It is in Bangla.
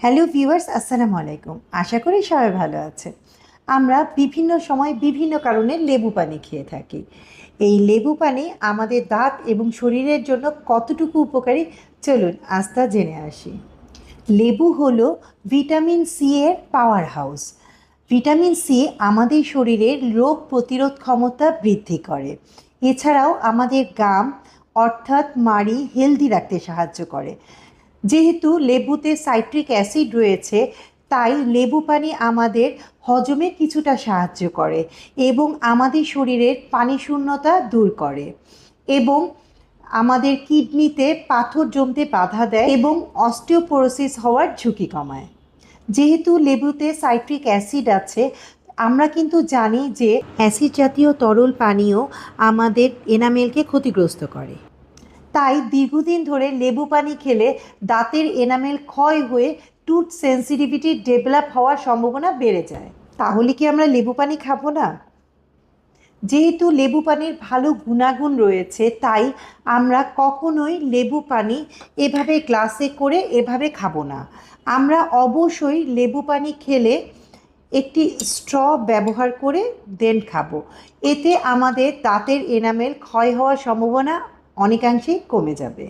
হ্যালো ভিউয়ার্স, আসসালামু আলাইকুম। আশা করি সবাই ভালো আছে। আমরা বিভিন্ন সময় বিভিন্ন কারণে লেবু পানি খেয়ে থাকি। এই লেবু পানি আমাদের দাঁত এবং শরীরের জন্য কতটুকু উপকারী, চলুন আজ তা জেনে আসি। লেবু হলো ভিটামিন সি এর পাওয়ার হাউস। ভিটামিন সি আমাদের শরীরের রোগ প্রতিরোধ ক্ষমতা বৃদ্ধি করে। এছাড়াও আমাদের গাম অর্থাৎ মাড়ি হেলদি রাখতে সাহায্য করে। যেহেতু লেবুতে সাইট্রিক অ্যাসিড রয়েছে, তাই লেবু পানি আমাদের হজমে কিছুটা সাহায্য করে এবং আমাদের শরীরের পানি শূন্যতা দূর করে এবং আমাদের কিডনিতে পাথর জমতে বাধা দেয় এবং অস্টিওপোরোসিস হওয়ার ঝুঁকি কমায়। যেহেতু লেবুতে সাইট্রিক অ্যাসিড আছে, আমরা কিন্তু জানি যে অ্যাসিড জাতীয় তরল পানীয় আমাদের এনামেলকে ক্ষতিগ্রস্ত করে। তাই দীর্ঘদিন ধরে লেবু পানি খেলে দাঁতের এনামেল ক্ষয় হয়ে টুথ সেন্সিটিভিটি ডেভেলপ হওয়ার সম্ভাবনা বেড়ে যায়। তাহলে কি আমরা লেবু পানি খাবো না? যেহেতু লেবু পানির ভালো গুণাগুণ রয়েছে, তাই আমরা কখনোই লেবু পানি এভাবে গ্লাসে করে এভাবে খাবো না। আমরা অবশ্যই লেবু পানি খেলে একটি স্ট্র ব্যবহার করে দেন খাবো। এতে আমাদের দাঁতের এনামেল ক্ষয় হওয়ার সম্ভাবনা অনেকাংশেই কমে যাবে।